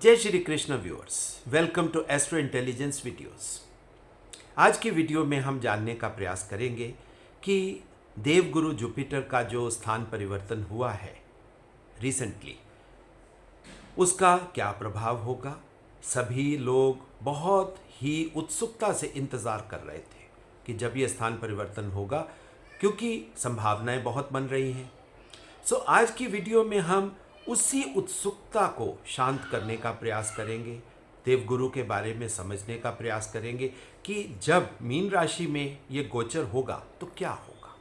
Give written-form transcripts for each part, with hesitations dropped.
जय Shri Krishna viewers, welcome to astro intelligence videos. आज की वीडियो में हम जानने का प्रयास करेंगे कि देवगुरु जुपिटर का जो स्थान परिवर्तन हुआ है रिसेंटली, उसका क्या प्रभाव होगा। सभी लोग बहुत ही उत्सुकता से इंतज़ार कर रहे थे कि जब ये स्थान परिवर्तन होगा, क्योंकि संभावनाएं बहुत बन रही हैं। सो आज की वीडियो में हम उसी उत्सुकता को शांत करने का प्रयास करेंगे, देवगुरु के बारे में समझने का प्रयास करेंगे कि जब मीन राशि में ये गोचर होगा तो क्या होगा।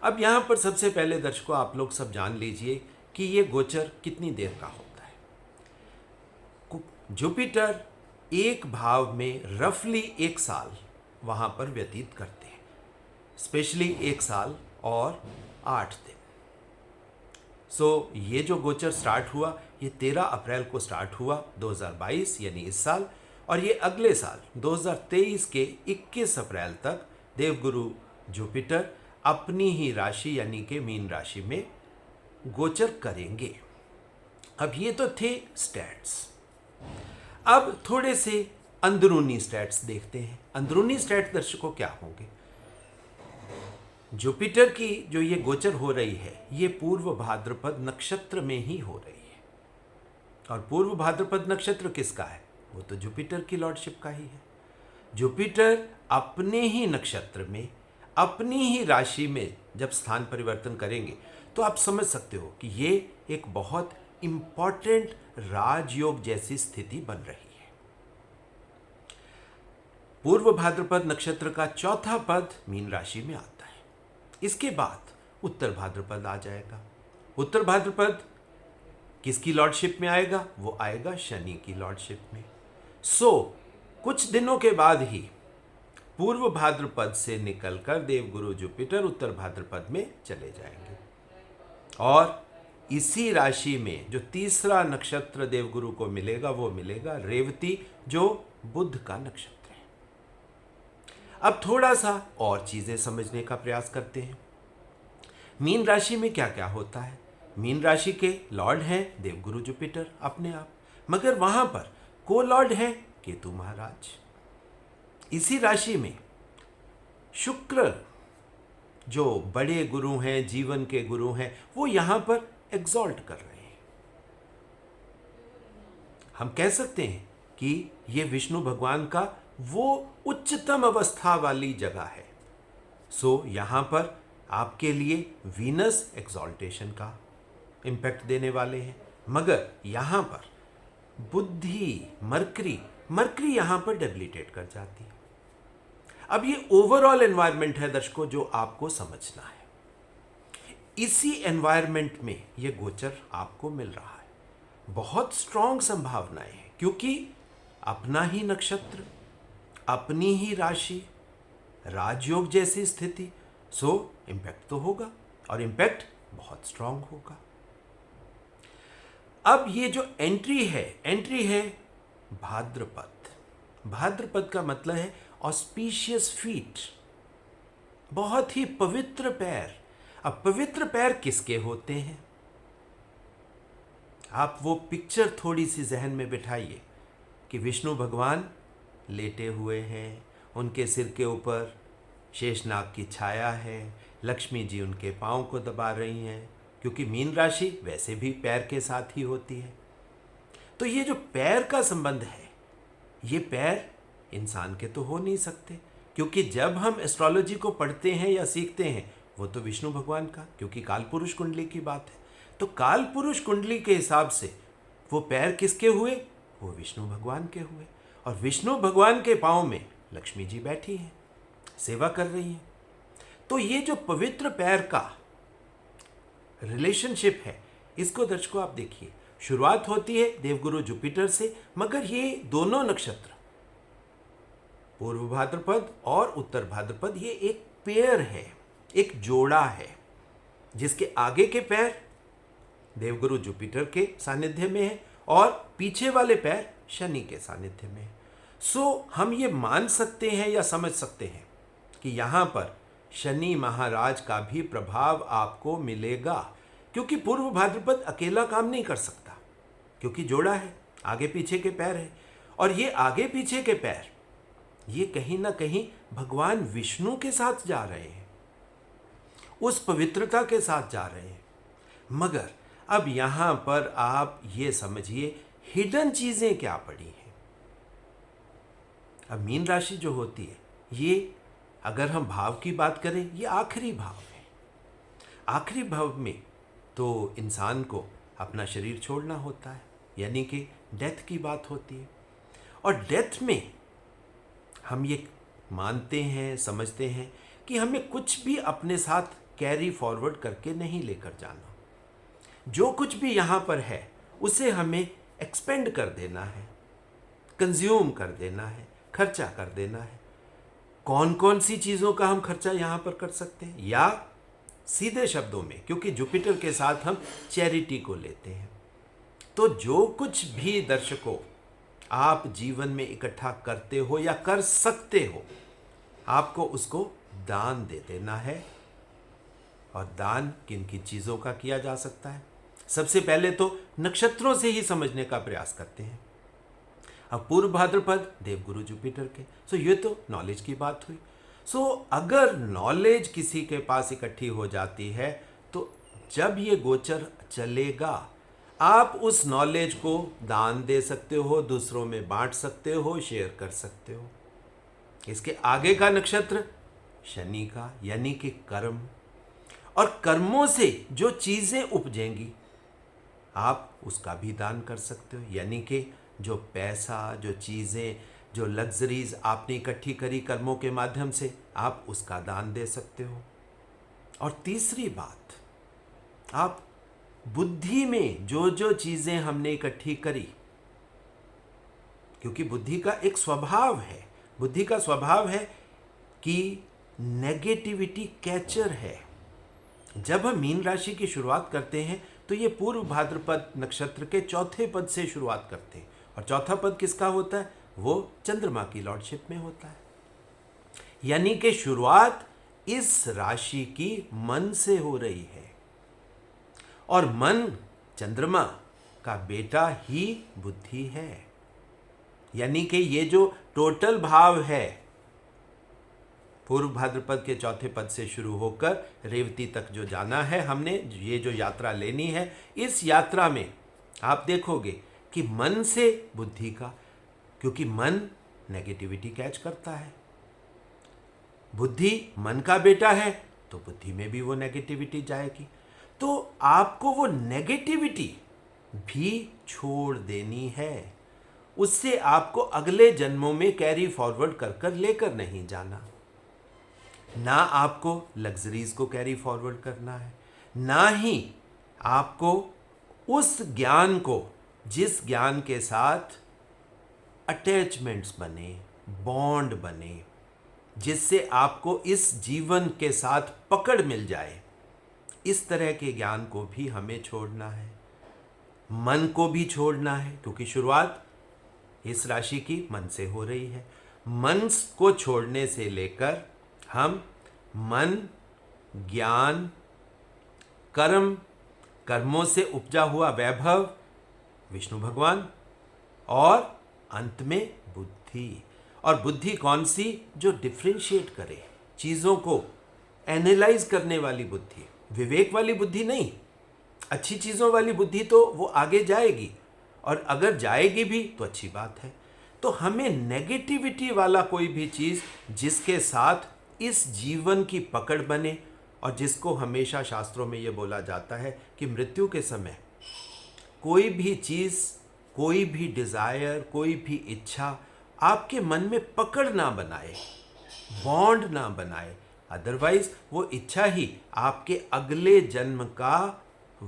अब यहाँ पर सबसे पहले दर्शकों, आप लोग सब जान लीजिए कि ये गोचर कितनी देर का होता है। जुपिटर एक भाव में रफली 1 साल वहाँ पर व्यतीत करते हैं, स्पेशली 1 साल और 8 दिन। ये जो गोचर स्टार्ट हुआ, ये 13 अप्रैल को स्टार्ट हुआ 2022 यानी इस साल, और ये अगले साल 2023 के 21 अप्रैल तक देवगुरु जुपिटर अपनी ही राशि यानी कि मीन राशि में गोचर करेंगे। अब ये तो थे स्टैट्स। अब थोड़े से अंदरूनी स्टैट्स देखते हैं। अंदरूनी स्टैट्स दर्शकों क्या होंगे। जुपिटर की जो ये गोचर हो रही है, ये पूर्व भाद्रपद नक्षत्र में ही हो रही है। और पूर्व भाद्रपद नक्षत्र किसका है? वो तो जुपिटर की लॉर्डशिप का ही है। जुपिटर अपने ही नक्षत्र में, अपनी ही राशि में जब स्थान परिवर्तन करेंगे तो आप समझ सकते हो कि ये एक बहुत इंपॉर्टेंट राजयोग जैसी स्थिति बन रही है। पूर्व भाद्रपद नक्षत्र का चौथा पद मीन राशि में आता है। इसके बाद उत्तर भाद्रपद आ जाएगा। उत्तर भाद्रपद किसकी लॉर्डशिप में आएगा? वो आएगा शनि की लॉर्डशिप में। कुछ दिनों के बाद ही पूर्व भाद्रपद से निकलकर देवगुरु जुपिटर उत्तर भाद्रपद में चले जाएंगे। और इसी राशि में जो तीसरा नक्षत्र देवगुरु को मिलेगा, वो मिलेगा रेवती, जो बुध का नक्षत्र। अब थोड़ा सा और चीजें समझने का प्रयास करते हैं। मीन राशि में क्या क्या होता है। मीन राशि के लॉर्ड हैं देवगुरु जुपिटर अपने आप, मगर वहां पर को लॉर्ड है केतु महाराज। इसी राशि में शुक्र, जो बड़े गुरु हैं, जीवन के गुरु हैं, वो यहां पर एग्जॉल्ट कर रहे हैं। हम कह सकते हैं कि ये विष्णु भगवान का वो उच्चतम अवस्था वाली जगह है। यहां पर आपके लिए वीनस एक्सॉल्टेशन का इंपैक्ट देने वाले हैं, मगर यहां पर बुद्धि मरकरी यहां पर डेबिलिटेट कर जाती है। अब ये ओवरऑल एनवायरनमेंट है दर्शकों, जो आपको समझना है। इसी एनवायरनमेंट में ये गोचर आपको मिल रहा है। बहुत स्ट्रॉन्ग संभावनाएं हैं, क्योंकि अपना ही नक्षत्र, अपनी ही राशि, राजयोग जैसी स्थिति। इंपैक्ट तो होगा, और इंपैक्ट बहुत स्ट्रांग होगा। अब ये जो एंट्री है भाद्रपद। भाद्रपद का मतलब है ऑस्पिशियस फीट, बहुत ही पवित्र पैर। अब पवित्र पैर किसके होते हैं? आप वो पिक्चर थोड़ी सी जहन में बिठाइए कि विष्णु भगवान लेटे हुए हैं, उनके सिर के ऊपर शेषनाग की छाया है, लक्ष्मी जी उनके पाँव को दबा रही हैं, क्योंकि मीन राशि वैसे भी पैर के साथ ही होती है। तो ये जो पैर का संबंध है, ये पैर इंसान के तो हो नहीं सकते, क्योंकि जब हम एस्ट्रोलॉजी को पढ़ते हैं या सीखते हैं, वो तो विष्णु भगवान का, क्योंकि काल पुरुष कुंडली की बात है। तो काल पुरुष कुंडली के हिसाब से वो पैर किसके हुए? वो विष्णु भगवान के हुए। और विष्णु भगवान के पाँव में लक्ष्मी जी बैठी हैं, सेवा कर रही हैं। तो ये जो पवित्र पैर का रिलेशनशिप है, इसको दर्शकों आप देखिए। शुरुआत होती है देवगुरु जुपिटर से, मगर ये दोनों नक्षत्र पूर्व भाद्रपद और उत्तर भाद्रपद, ये एक पेयर है, एक जोड़ा है, जिसके आगे के पैर देवगुरु जुपिटर के सानिध्य में है और पीछे वाले पैर शनि के सानिध्य में है। हम ये मान सकते हैं या समझ सकते हैं कि यहाँ पर शनि महाराज का भी प्रभाव आपको मिलेगा, क्योंकि पूर्व भाद्रपद अकेला काम नहीं कर सकता। क्योंकि जोड़ा है, आगे पीछे के पैर है। और ये आगे पीछे के पैर ये कहीं ना कहीं भगवान विष्णु के साथ जा रहे हैं, उस पवित्रता के साथ जा रहे हैं। मगर अब यहां पर आप ये समझिए हिडन चीजें क्या पड़ी हैं। अब मीन राशि जो होती है, ये अगर हम भाव की बात करें, ये आखिरी भाव है। आखिरी भाव में तो इंसान को अपना शरीर छोड़ना होता है, यानी कि डेथ की बात होती है। और डेथ में हम ये मानते हैं, समझते हैं कि हमें कुछ भी अपने साथ कैरी फॉरवर्ड करके नहीं लेकर जाना। जो कुछ भी यहाँ पर है उसे हमें एक्सपेंड कर देना है, कंज्यूम कर देना है, खर्चा कर देना है। कौन कौन सी चीज़ों का हम खर्चा यहाँ पर कर सकते हैं, या सीधे शब्दों में, क्योंकि जुपिटर के साथ हम चैरिटी को लेते हैं, तो जो कुछ भी दर्शकों आप जीवन में इकट्ठा करते हो या कर सकते हो, आपको उसको दान दे देना है। और दान किन किन चीज़ों का किया जा सकता है? सबसे पहले तो नक्षत्रों से ही समझने का प्रयास करते हैं। अब पूर्व भाद्रपद देवगुरु जुपिटर के, सो ये तो नॉलेज की बात हुई। सो अगर नॉलेज किसी के पास इकट्ठी हो जाती है, तो जब ये गोचर चलेगा, आप उस नॉलेज को दान दे सकते हो, दूसरों में बांट सकते हो, शेयर कर सकते हो। इसके आगे का नक्षत्र शनि का, यानी कि कर्म, और कर्मों से जो चीज़ें उपजेंगी आप उसका भी दान कर सकते हो, यानी कि जो पैसा, जो चीज़ें, जो लग्जरीज आपने इकट्ठी करी कर्मों के माध्यम से, आप उसका दान दे सकते हो। और तीसरी बात, आप बुद्धि में जो जो चीज़ें हमने इकट्ठी करी, क्योंकि बुद्धि का एक स्वभाव है, बुद्धि का स्वभाव है कि नेगेटिविटी कैचर है। जब हम मीन राशि की शुरुआत करते हैं तो ये पूर्व भाद्रपद नक्षत्र के चौथे पद से शुरुआत करते हैं, और चौथा पद किसका होता है? वो चंद्रमा की लॉर्डशिप में होता है। यानी कि शुरुआत इस राशि की मन से हो रही है, और मन चंद्रमा का बेटा ही बुद्धि है। यानी कि ये जो टोटल भाव है, पूर्व भाद्रपद के चौथे पद से शुरू होकर रेवती तक जो जाना है हमने, ये जो यात्रा लेनी है, इस यात्रा में आप देखोगे कि मन से बुद्धि का, क्योंकि मन नेगेटिविटी कैच करता है, बुद्धि मन का बेटा है, तो बुद्धि में भी वो नेगेटिविटी जाएगी। तो आपको वो नेगेटिविटी भी छोड़ देनी है, उससे आपको अगले जन्मों में कैरी फॉरवर्ड कर कर लेकर नहीं जाना। ना आपको लग्जरीज को कैरी फॉरवर्ड करना है, ना ही आपको उस ज्ञान को, जिस ज्ञान के साथ अटैचमेंट्स बने, बॉन्ड बने, जिससे आपको इस जीवन के साथ पकड़ मिल जाए, इस तरह के ज्ञान को भी हमें छोड़ना है। मन को भी छोड़ना है, क्योंकि शुरुआत इस राशि की मन से हो रही है। मन को छोड़ने से लेकर हम मन, ज्ञान, कर्म, कर्मों से उपजा हुआ वैभव, विष्णु भगवान, और अंत में बुद्धि। और बुद्धि कौन सी? जो डिफ्रेंशिएट करे, चीज़ों को एनालाइज करने वाली बुद्धि, विवेक वाली बुद्धि नहीं। अच्छी चीज़ों वाली बुद्धि तो वो आगे जाएगी, और अगर जाएगी भी तो अच्छी बात है। तो हमें नेगेटिविटी वाला कोई भी चीज़ जिसके साथ इस जीवन की पकड़ बने, और जिसको हमेशा शास्त्रों में ये बोला जाता है कि मृत्यु के समय कोई भी चीज़, कोई भी डिज़ायर, कोई भी इच्छा आपके मन में पकड़ ना बनाए, बॉन्ड ना बनाए, अदरवाइज वो इच्छा ही आपके अगले जन्म का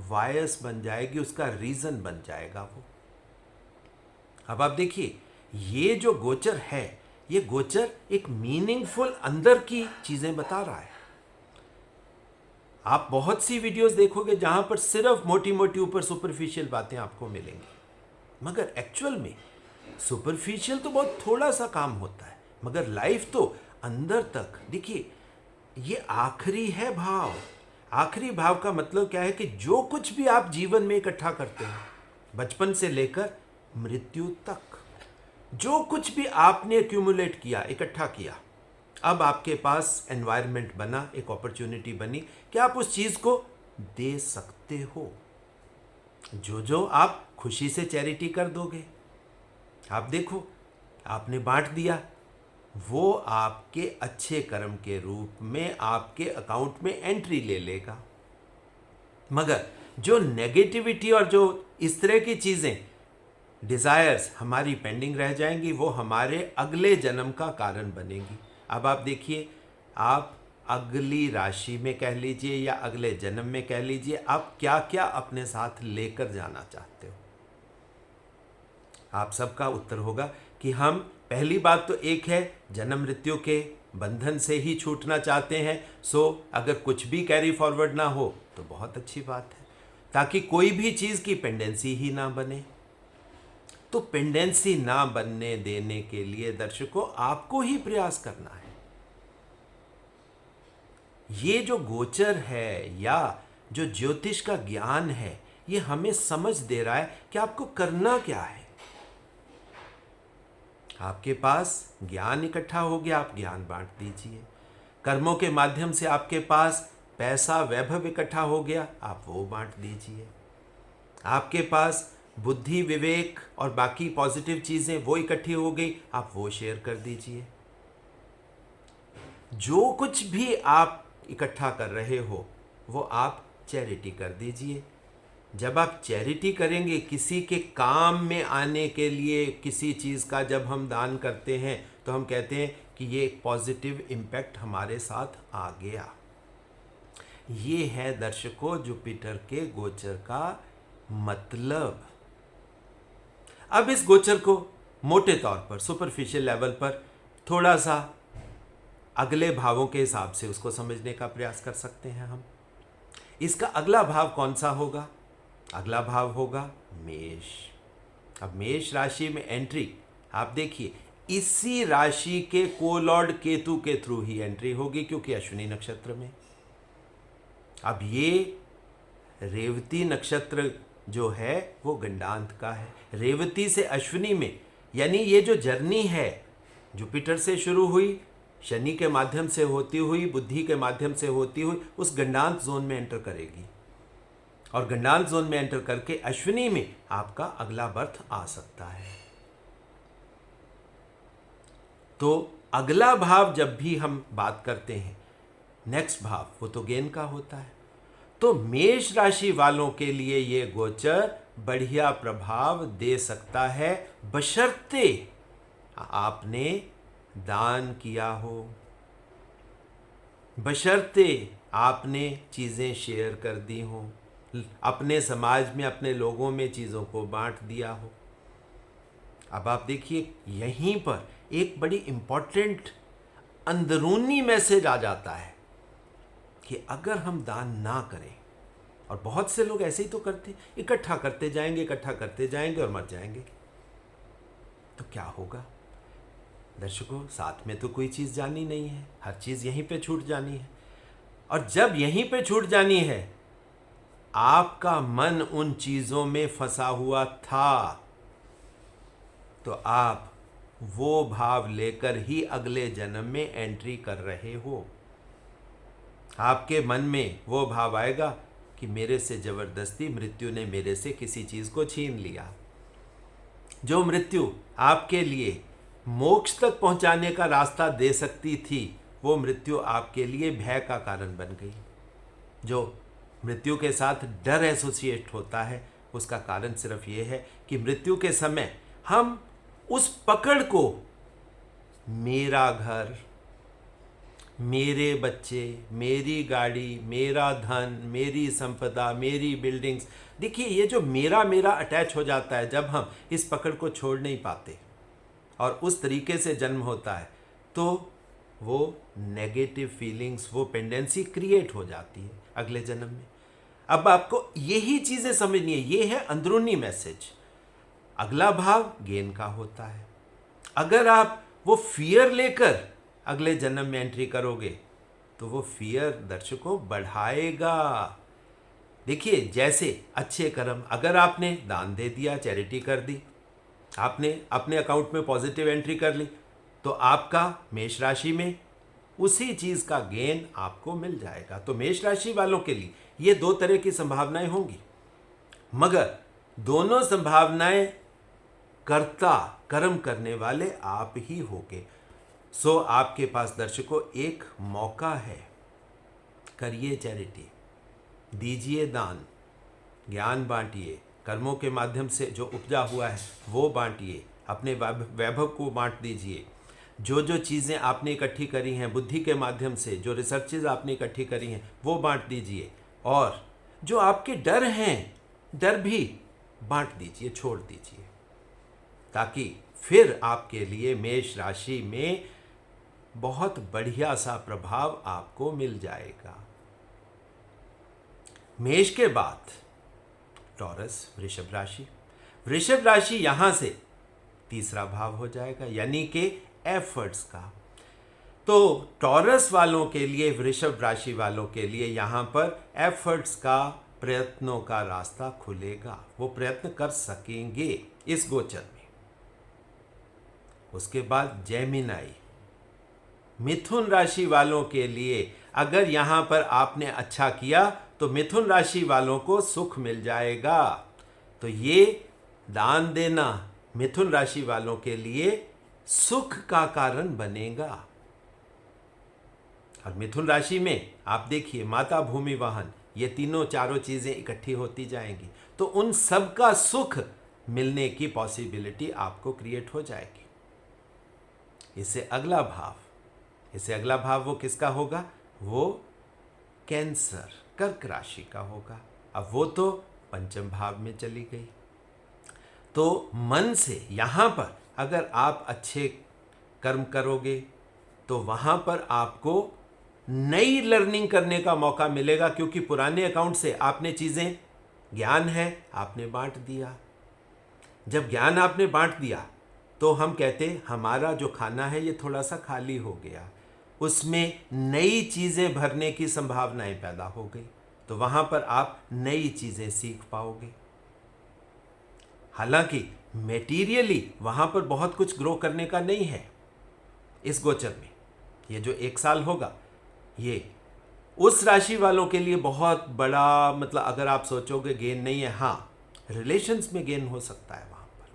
वायस बन जाएगी, उसका रीज़न बन जाएगा वो। अब आप देखिए, ये जो गोचर है, ये गोचर एक मीनिंगफुल अंदर की चीज़ें बता रहा है। आप बहुत सी वीडियोस देखोगे जहां पर सिर्फ मोटी मोटी ऊपर सुपरफिशियल बातें आपको मिलेंगी, मगर एक्चुअल में सुपरफिशियल तो बहुत थोड़ा सा काम होता है, मगर लाइफ तो अंदर तक। देखिए, ये आखिरी है भाव। आखिरी भाव का मतलब क्या है कि जो कुछ भी आप जीवन में इकट्ठा करते हैं, बचपन से लेकर मृत्यु तक जो कुछ भी आपने एक्यूमुलेट किया, इकट्ठा किया, अब आपके पास एनवायरनमेंट बना, एक अपॉर्चुनिटी बनी कि आप उस चीज को दे सकते हो। जो जो आप खुशी से चैरिटी कर दोगे, आप देखो आपने बांट दिया, वो आपके अच्छे कर्म के रूप में आपके अकाउंट में एंट्री ले लेगा। मगर जो नेगेटिविटी और जो इस तरह की चीजें, डिजायर्स हमारी पेंडिंग रह जाएंगी, वो हमारे अगले जन्म का कारण बनेंगी। अब आप देखिए, आप अगली राशि में कह लीजिए या अगले जन्म में कह लीजिए, आप क्या क्या अपने साथ लेकर जाना चाहते हो। आप सबका उत्तर होगा कि हम, पहली बात तो एक है, जन्म मृत्यु के बंधन से ही छूटना चाहते हैं। सो अगर कुछ भी कैरी फॉरवर्ड ना हो तो बहुत अच्छी बात है, ताकि कोई भी चीज की पेंडेंसी ही ना बने। तो पेंडेंसी ना बनने देने के लिए दर्शकों आपको ही प्रयास करना है। ये जो गोचर है या जो ज्योतिष का ज्ञान है, ये हमें समझ दे रहा है कि आपको करना क्या है। आपके पास ज्ञान इकट्ठा हो गया, आप ज्ञान बांट दीजिए। कर्मों के माध्यम से आपके पास पैसा वैभव इकट्ठा हो गया, आप वो बांट दीजिए। आपके पास बुद्धि विवेक और बाकी पॉजिटिव चीजें वो इकट्ठी हो गई, आप वो शेयर कर दीजिए। जो कुछ भी आप इकट्ठा कर रहे हो वो आप चैरिटी कर दीजिए। जब आप चैरिटी करेंगे, किसी के काम में आने के लिए किसी चीज़ का जब हम दान करते हैं, तो हम कहते हैं कि ये एक पॉजिटिव इम्पैक्ट हमारे साथ आ गया। ये है दर्शकों जुपिटर के गोचर का मतलब। अब इस गोचर को मोटे तौर पर, सुपरफिशियल लेवल पर, थोड़ा सा अगले भावों के हिसाब से उसको समझने का प्रयास कर सकते हैं हम। इसका अगला भाव कौन सा होगा? अगला भाव होगा मेष। अब मेष राशि में एंट्री, आप देखिए, इसी राशि के कोलॉर्ड केतु के थ्रू ही एंट्री होगी, क्योंकि अश्विनी नक्षत्र में। अब ये रेवती नक्षत्र जो है वो गंडांत का है। रेवती से अश्विनी में, यानी ये जो जर्नी है जुपिटर से शुरू हुई, शनि के माध्यम से होती हुई, बुद्धि के माध्यम से होती हुई, उस गंडांत जोन में एंटर करेगी। और गंडांत जोन में एंटर करके अश्विनी में आपका अगला बर्थ आ सकता है। तो अगला भाव जब भी हम बात करते हैं, नेक्स्ट भाव, वो तो गेन का होता है। तो मेष राशि वालों के लिए ये गोचर बढ़िया प्रभाव दे सकता है, बशर्ते आपने दान किया हो, बशर्ते आपने चीज़ें शेयर कर दी हो, अपने समाज में, अपने लोगों में चीज़ों को बांट दिया हो। अब आप देखिए, यहीं पर एक बड़ी इंपॉर्टेंट अंदरूनी मैसेज आ जाता है कि अगर हम दान ना करें, और बहुत से लोग ऐसे ही तो करते, इकट्ठा करते जाएंगे, इकट्ठा करते जाएंगे और मर जाएंगे, तो क्या होगा? दर्शकों, साथ में तो कोई चीज़ जानी नहीं है, हर चीज़ यहीं पे छूट जानी है। और जब यहीं पे छूट जानी है, आपका मन उन चीज़ों में फंसा हुआ था, तो आप वो भाव लेकर ही अगले जन्म में एंट्री कर रहे हो। आपके मन में वो भाव आएगा कि मेरे से ज़बरदस्ती मृत्यु ने मेरे से किसी चीज़ को छीन लिया। जो मृत्यु आपके लिए मोक्ष तक पहुंचाने का रास्ता दे सकती थी, वो मृत्यु आपके लिए भय का कारण बन गई। जो मृत्यु के साथ डर एसोसिएट होता है, उसका कारण सिर्फ ये है कि मृत्यु के समय हम उस पकड़ को, मेरा घर, मेरे बच्चे, मेरी गाड़ी, मेरा धन, मेरी संपदा, मेरी बिल्डिंग्स, देखिए ये जो मेरा मेरा अटैच हो जाता है, जब हम इस पकड़ को छोड़ नहीं पाते और उस तरीके से जन्म होता है, तो वो नेगेटिव फीलिंग्स, वो पेंडेंसी क्रिएट हो जाती है अगले जन्म में। अब आपको यही चीज़ें समझनी है, ये है अंदरूनी मैसेज। अगला भाव गेन का होता है। अगर आप वो फियर लेकर अगले जन्म में एंट्री करोगे, तो वो फियर दर्शकों बढ़ाएगा। देखिए, जैसे अच्छे कर्म, अगर आपने दान दे दिया, चैरिटी कर दी, आपने अपने अकाउंट में पॉजिटिव एंट्री कर ली, तो आपका मेष राशि में उसी चीज का गेन आपको मिल जाएगा। तो मेष राशि वालों के लिए ये दो तरह की संभावनाएं होंगी, मगर दोनों संभावनाएं कर्ता, कर्म करने वाले आप ही होगे। सो आपके पास दर्शकों एक मौका है, करिए चैरिटी, दीजिए दान, ज्ञान बांटिए, कर्मों के माध्यम से जो उपजा हुआ है वो बांटिए, अपने वैभव को बांट दीजिए। जो जो चीज़ें आपने इकट्ठी करी हैं बुद्धि के माध्यम से, जो रिसर्चेज आपने इकट्ठी करी हैं वो बांट दीजिए, और जो आपके डर हैं, डर भी बांट दीजिए, छोड़ दीजिए, ताकि फिर आपके लिए मेष राशि में बहुत बढ़िया सा प्रभाव आपको मिल जाएगा। मेष के बाद टॉरस, वृषभ राशि। वृषभ राशि यहां से तीसरा भाव हो जाएगा, यानी कि एफर्ट्स का। तो टॉरस वालों के लिए, वृषभ राशि वालों के लिए यहां पर एफर्ट्स का, प्रयत्नों का रास्ता खुलेगा, वो प्रयत्न कर सकेंगे इस गोचर में। उसके बाद जेमिनाई, मिथुन राशि वालों के लिए अगर यहां पर आपने अच्छा किया तो मिथुन राशि वालों को सुख मिल जाएगा। तो ये दान देना मिथुन राशि वालों के लिए सुख का कारण बनेगा। और मिथुन राशि में आप देखिए, माता, भूमि, वाहन, ये तीनों चारों चीजें इकट्ठी होती जाएंगी, तो उन सब का सुख मिलने की पॉसिबिलिटी आपको क्रिएट हो जाएगी। इससे अगला भाव वो किसका होगा? वो कैंसर, कर्क राशि का होगा। अब वो तो पंचम भाव में चली गई। तो मन से यहां पर अगर आप अच्छे कर्म करोगे तो वहां पर आपको नई लर्निंग करने का मौका मिलेगा, क्योंकि पुराने अकाउंट से आपने चीजें, ज्ञान है आपने बांट दिया। जब ज्ञान आपने बांट दिया तो हम कहते हमारा जो खाना है ये थोड़ा सा खाली हो गया, उसमें नई चीजें भरने की संभावनाएं पैदा हो गई, तो वहां पर आप नई चीजें सीख पाओगे। हालांकि मेटीरियली वहां पर बहुत कुछ ग्रो करने का नहीं है इस गोचर में। ये जो 1 साल होगा, ये उस राशि वालों के लिए बहुत बड़ा, मतलब अगर आप सोचोगे गेन नहीं है, हाँ रिलेशंस में गेन हो सकता है वहां पर।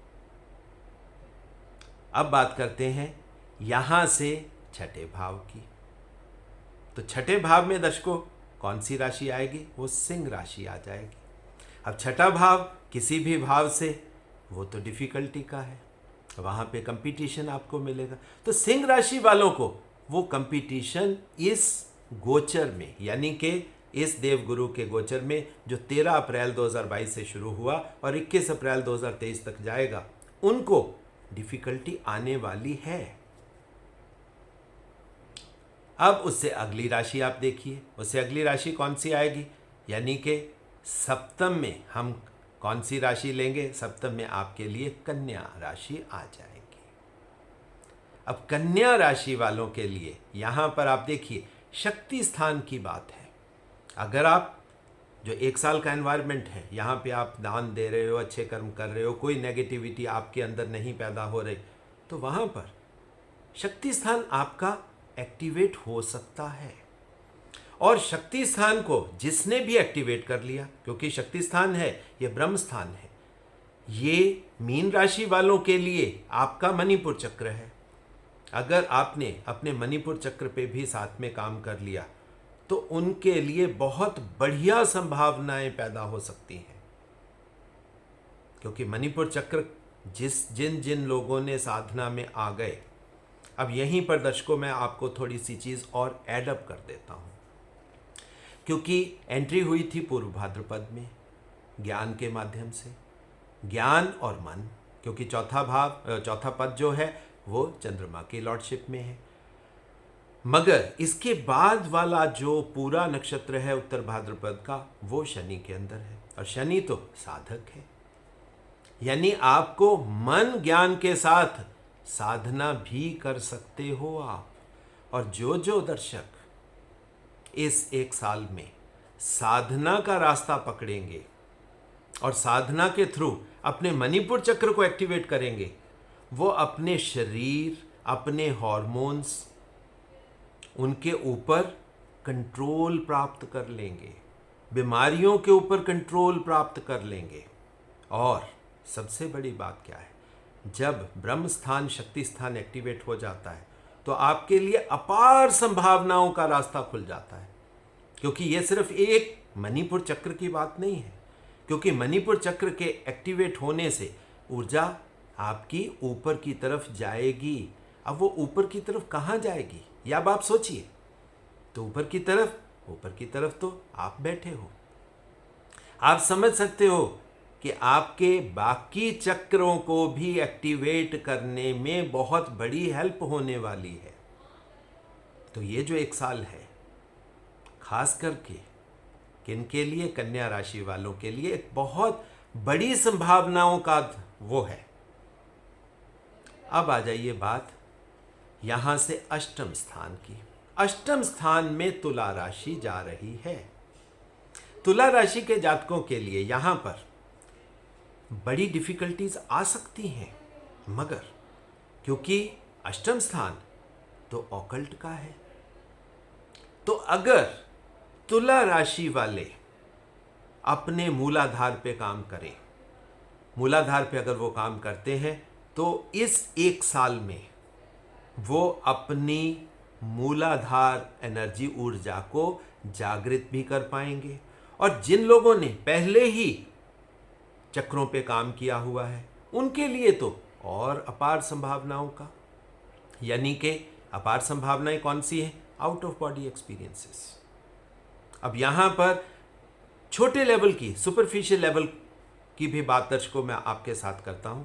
अब बात करते हैं यहां से छठे भाव की। तो छठे भाव में दर्शकों कौन सी राशि आएगी? वो सिंह राशि आ जाएगी। अब छठा भाव किसी भी भाव से, वो तो डिफिकल्टी का है, वहां पे कंपटीशन आपको मिलेगा। तो सिंह राशि वालों को वो कंपटीशन इस गोचर में, यानी कि इस देवगुरु के गोचर में जो 13 अप्रैल 2022 से शुरू हुआ और 21 अप्रैल 2023 तक जाएगा, उनको डिफिकल्टी आने वाली है। अब उससे अगली राशि आप देखिए, उससे अगली राशि कौन सी आएगी? यानी कि सप्तम में हम कौन सी राशि लेंगे? सप्तम में आपके लिए कन्या राशि आ जाएगी। अब कन्या राशि वालों के लिए यहां पर आप देखिए, शक्ति स्थान की बात है। अगर आप जो 1 साल का एनवायरनमेंट है, यहाँ पे आप दान दे रहे हो, अच्छे कर्म कर रहे हो, कोई नेगेटिविटी आपके अंदर नहीं पैदा हो रही, तो वहाँ पर शक्ति स्थान आपका एक्टिवेट हो सकता है। और शक्ति स्थान को जिसने भी एक्टिवेट कर लिया, क्योंकि शक्ति स्थान है ये ब्रह्म स्थान है, ये मीन राशि वालों के लिए आपका मणिपुर चक्र है। अगर आपने अपने मणिपुर चक्र पे भी साथ में काम कर लिया तो उनके लिए बहुत बढ़िया संभावनाएं पैदा हो सकती हैं, क्योंकि मणिपुर चक्र जिन जिन लोगों ने साधना में आ गए। अब यहीं पर दर्शकों मैं आपको थोड़ी सी चीज़ और एडअप कर देता हूँ, क्योंकि एंट्री हुई थी पूर्व भाद्रपद में ज्ञान के माध्यम से, ज्ञान और मन, क्योंकि चौथा पद जो है वो चंद्रमा की लॉर्डशिप में है। मगर इसके बाद वाला जो पूरा नक्षत्र है उत्तर भाद्रपद का, वो शनि के अंदर है, और शनि तो साधक है, यानी आपको मन ज्ञान के साथ साधना भी कर सकते हो आप। और जो जो दर्शक इस 1 साल में साधना का रास्ता पकड़ेंगे और साधना के थ्रू अपने मणिपुर चक्र को एक्टिवेट करेंगे, वो अपने शरीर, अपने हॉर्मोन्स, उनके ऊपर कंट्रोल प्राप्त कर लेंगे, बीमारियों के ऊपर कंट्रोल प्राप्त कर लेंगे। और सबसे बड़ी बात क्या है, जब ब्रह्म स्थान, शक्ति स्थान एक्टिवेट हो जाता है तो आपके लिए अपार संभावनाओं का रास्ता खुल जाता है। क्योंकि ये सिर्फ एक मणिपुर चक्र की बात नहीं है, क्योंकि मणिपुर चक्र के एक्टिवेट होने से ऊर्जा आपकी ऊपर की तरफ जाएगी। अब वो ऊपर की तरफ कहाँ जाएगी, या अब आप सोचिए। तो ऊपर की तरफ तो आप बैठे हो। आप समझ सकते हो कि आपके बाकी चक्रों को भी एक्टिवेट करने में बहुत बड़ी हेल्प होने वाली है। तो ये जो 1 साल है, खास करके किन के लिए, कन्या राशि वालों के लिए एक बहुत बड़ी संभावनाओं का वो है। अब आ जाइए बात यहां से अष्टम स्थान की। अष्टम स्थान में तुला राशि जा रही है। तुला राशि के जातकों के लिए यहां पर बड़ी डिफिकल्टीज आ सकती हैं, मगर क्योंकि अष्टम स्थान तो ऑकल्ट का है, तो अगर तुला राशि वाले अपने मूलाधार पे काम करें, मूलाधार पे अगर वो काम करते हैं, तो इस 1 साल में वो अपनी मूलाधार एनर्जी, ऊर्जा को जागृत भी कर पाएंगे। और जिन लोगों ने पहले ही चक्रों पे काम किया हुआ है, उनके लिए तो और अपार संभावनाओं का, यानी कि अपार संभावनाएं कौन सी हैं, आउट ऑफ बॉडी एक्सपीरियंसेस। अब यहां पर छोटे लेवल की, सुपरफिशियल लेवल की भी बात दर्शकों मैं आपके साथ करता हूं,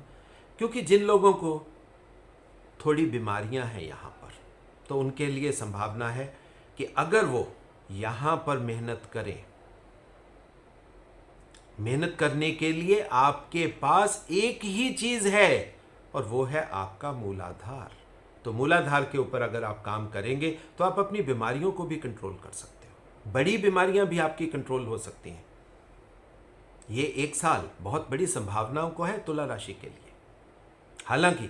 क्योंकि जिन लोगों को थोड़ी बीमारियां हैं यहां पर, तो उनके लिए संभावना है कि अगर वो यहां पर मेहनत करें, मेहनत करने के लिए आपके पास एक ही चीज है, और वो है आपका मूलाधार। तो मूलाधार के ऊपर अगर आप काम करेंगे तो आप अपनी बीमारियों को भी कंट्रोल कर सकते हो। बड़ी बीमारियां भी आपकी कंट्रोल हो सकती हैं। ये 1 साल बहुत बड़ी संभावनाओं को है तुला राशि के लिए। हालांकि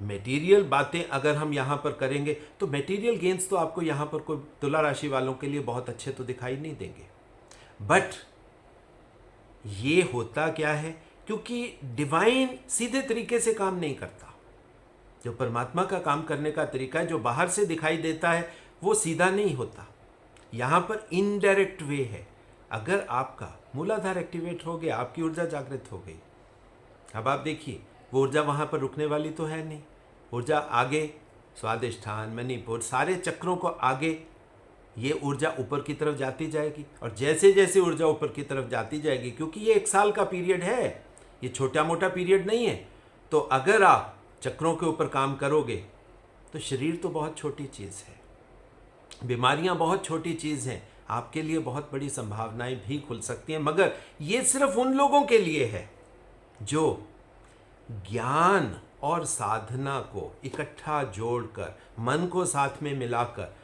मेटीरियल बातें अगर हम यहां पर करेंगे तो मेटीरियल गेन्स तो आपको यहां पर कोई तुला राशि वालों के लिए बहुत अच्छे तो दिखाई नहीं देंगे। बट ये होता क्या है, क्योंकि डिवाइन सीधे तरीके से काम नहीं करता। जो परमात्मा का काम करने का तरीका है, जो बाहर से दिखाई देता है, वो सीधा नहीं होता। यहां पर इनडायरेक्ट वे है। अगर आपका मूलाधार एक्टिवेट हो गया, आपकी ऊर्जा जागृत हो गई, अब आप देखिए वो ऊर्जा वहां पर रुकने वाली तो है नहीं। ऊर्जा आगे, स्वादिष्ठान, मणिपुर, सारे चक्रों को आगे ये ऊर्जा ऊपर की तरफ जाती जाएगी। और जैसे जैसे ऊर्जा ऊपर की तरफ जाती जाएगी, क्योंकि ये 1 साल का पीरियड है, ये छोटा मोटा पीरियड नहीं है, तो अगर आप चक्रों के ऊपर काम करोगे तो शरीर तो बहुत छोटी चीज़ है, बीमारियां बहुत छोटी चीज़ हैं, आपके लिए बहुत बड़ी संभावनाएं भी खुल सकती हैं। मगर ये सिर्फ उन लोगों के लिए है जो ज्ञान और साधना को इकट्ठा जोड़कर, मन को साथ में मिलाकर,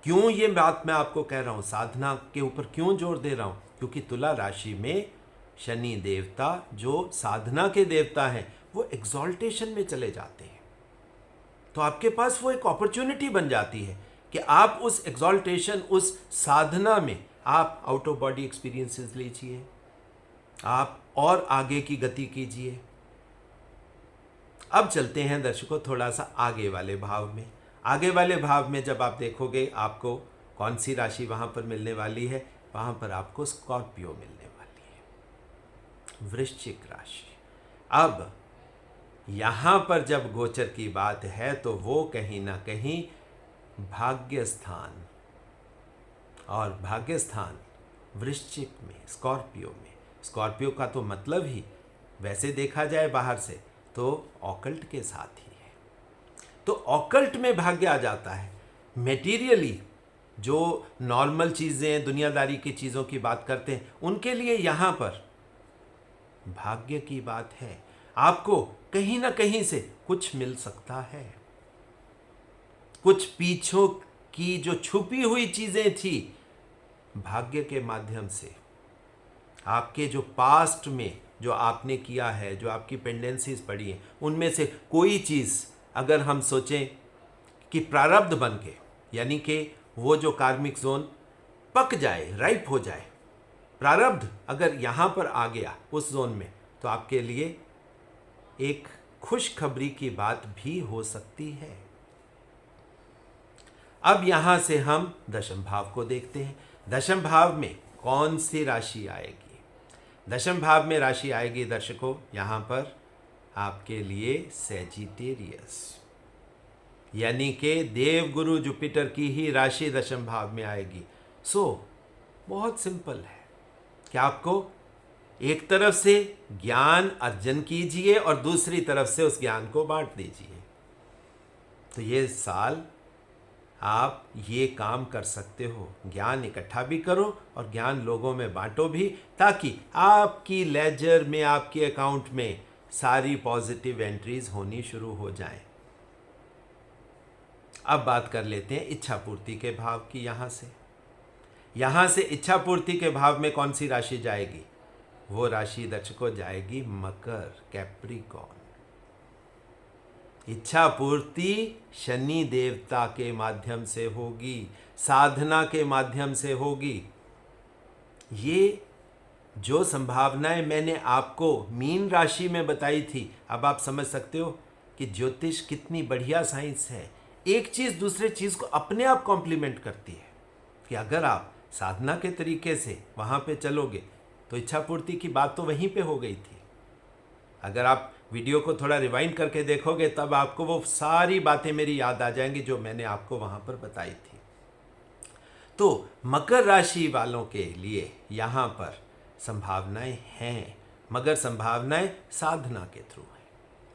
क्यों ये बात मैं आपको कह रहा हूं, साधना के ऊपर क्यों जोर दे रहा हूं, क्योंकि तुला राशि में शनि देवता जो साधना के देवता हैं, वो एग्जॉल्टेशन में चले जाते हैं। तो आपके पास वो एक अपॉर्चुनिटी बन जाती है कि आप उस एग्जॉल्टेशन, उस साधना में आप आउट ऑफ बॉडी एक्सपीरियंसेस लीजिए, आप और आगे की गति कीजिए। अब चलते हैं दर्शकों थोड़ा सा आगे वाले भाव में। आगे वाले भाव में जब आप देखोगे आपको कौन सी राशि वहां पर मिलने वाली है, वहां पर आपको स्कॉर्पियो मिलने वाली है, वृश्चिक राशि। अब यहां पर जब गोचर की बात है तो वो कहीं ना कहीं भाग्य स्थान, और भाग्य स्थान वृश्चिक में, स्कॉर्पियो में। स्कॉर्पियो का तो मतलब ही वैसे देखा जाए बाहर से तो ऑकल्ट के साथ ही है। तो ऑकल्ट में भाग्य आ जाता है। मेटीरियली जो नॉर्मल चीज़ें, दुनियादारी की चीज़ों की बात करते हैं, उनके लिए यहाँ पर भाग्य की बात है। आपको कहीं ना कहीं से कुछ मिल सकता है। कुछ पीछों की जो छुपी हुई चीज़ें थी भाग्य के माध्यम से, आपके जो पास्ट में जो आपने किया है, जो आपकी पेंडेंसीज पड़ी हैं, उनमें से कोई चीज़ अगर हम सोचें कि प्रारब्ध बन के, यानी कि वो जो कार्मिक जोन पक जाए, राइप हो जाए, प्रारब्ध अगर यहाँ पर आ गया उस जोन में, तो आपके लिए एक खुशखबरी की बात भी हो सकती है। अब यहाँ से हम दशम भाव को देखते हैं। दशम भाव में कौन सी राशि आएगी? दशम भाव में राशि आएगी दर्शकों यहाँ पर आपके लिए सैजिटेरियस, यानी कि देवगुरु जुपिटर की ही राशि दशम भाव में आएगी। बहुत सिंपल है कि आपको एक तरफ से ज्ञान अर्जन कीजिए और दूसरी तरफ से उस ज्ञान को बांट दीजिए। तो ये साल आप ये काम कर सकते हो, ज्ञान इकट्ठा भी करो और ज्ञान लोगों में बांटो भी, ताकि आपकी लेजर में, आपके अकाउंट में सारी पॉजिटिव एंट्रीज होनी शुरू हो जाएं। अब बात कर लेते हैं इच्छा पूर्ति के भाव की। यहाँ से इच्छा पूर्ति के भाव में कौन सी राशि जाएगी? वो राशि दर्शकों जाएगी मकर, कैप्रिकॉर्न। इच्छा पूर्ति शनि देवता के माध्यम से होगी, साधना के माध्यम से होगी। ये जो संभावनाएं मैंने आपको मीन राशि में बताई थी, अब आप समझ सकते हो कि ज्योतिष कितनी बढ़िया साइंस है। एक चीज़ दूसरे चीज़ को अपने आप कॉम्प्लीमेंट करती है कि अगर आप साधना के तरीके से वहाँ पे चलोगे तो इच्छा पूर्ति की बात तो वहीं पे हो गई थी। अगर आप वीडियो को थोड़ा रिवाइंड करके देखोगे तब आपको वो सारी बातें मेरी याद आ जाएंगी जो मैंने आपको वहाँ पर बताई थी। तो मकर राशि वालों के लिए यहाँ पर संभावनाएं हैं, मगर संभावनाएं साधना के थ्रू हैं।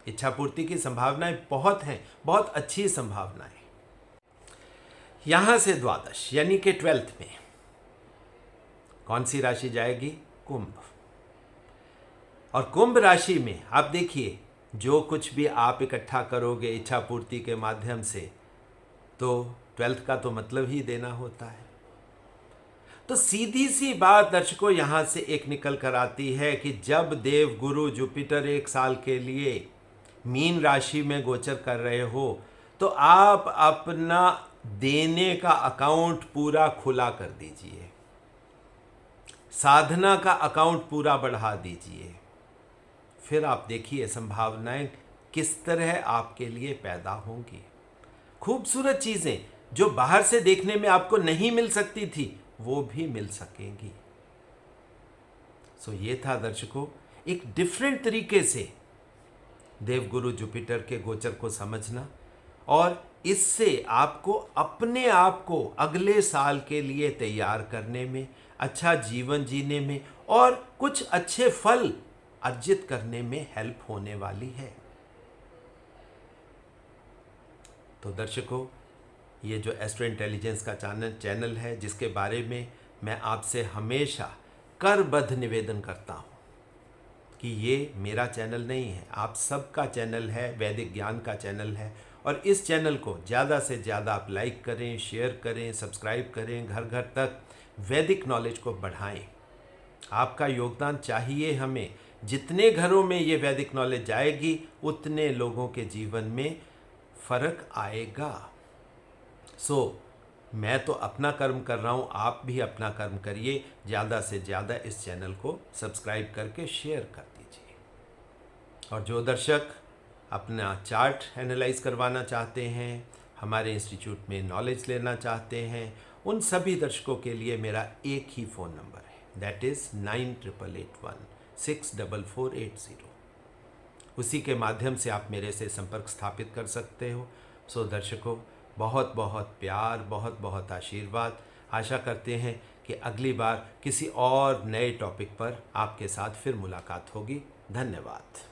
इच्छा पूर्ति की संभावनाएं बहुत हैं, बहुत अच्छी संभावनाएं। यहाँ से द्वादश यानी कि 12th में कौन सी राशि जाएगी? कुंभ। और कुंभ राशि में आप देखिए, जो कुछ भी आप इकट्ठा करोगे इच्छा पूर्ति के माध्यम से, तो 12th का तो मतलब ही देना होता है। तो सीधी सी बात दर्शकों यहाँ से एक निकल कर आती है कि जब देव गुरु जुपिटर 1 साल के लिए मीन राशि में गोचर कर रहे हो, तो आप अपना देने का अकाउंट पूरा खुला कर दीजिए, साधना का अकाउंट पूरा बढ़ा दीजिए। फिर आप देखिए संभावनाएं किस तरह आपके लिए पैदा होंगी। खूबसूरत चीज़ें जो बाहर से देखने में आपको नहीं मिल सकती थी, वो भी मिल सकेंगी। ये था दर्शकों एक डिफरेंट तरीके से देवगुरु जुपिटर के गोचर को समझना, और इससे आपको अपने आप को अगले साल के लिए तैयार करने में, अच्छा जीवन जीने में और कुछ अच्छे फल अर्जित करने में हेल्प होने वाली है। तो दर्शकों, ये जो एस्ट्रो इंटेलिजेंस का चैनल है, जिसके बारे में मैं आपसे हमेशा करबद्ध निवेदन करता हूँ कि ये मेरा चैनल नहीं है, आप सबका चैनल है, वैदिक ज्ञान का चैनल है। और इस चैनल को ज़्यादा से ज़्यादा आप लाइक करें, शेयर करें, सब्सक्राइब करें, घर घर तक वैदिक नॉलेज को बढ़ाएं। आपका योगदान चाहिए हमें। जितने घरों में ये वैदिक नॉलेज जाएगी, उतने लोगों के जीवन में फ़र्क आएगा। मैं तो अपना कर्म कर रहा हूँ, आप भी अपना कर्म करिए। ज़्यादा से ज़्यादा इस चैनल को सब्सक्राइब करके शेयर कर दीजिए। और जो दर्शक अपना चार्ट एनालाइज करवाना चाहते हैं, हमारे इंस्टीट्यूट में नॉलेज लेना चाहते हैं, उन सभी दर्शकों के लिए मेरा एक ही फ़ोन नंबर है, दैट इज़ 9881164480। उसी के माध्यम से आप मेरे से संपर्क स्थापित कर सकते हो। दर्शकों, बहुत बहुत प्यार, बहुत बहुत आशीर्वाद। आशा करते हैं कि अगली बार किसी और नए टॉपिक पर आपके साथ फिर मुलाकात होगी। धन्यवाद।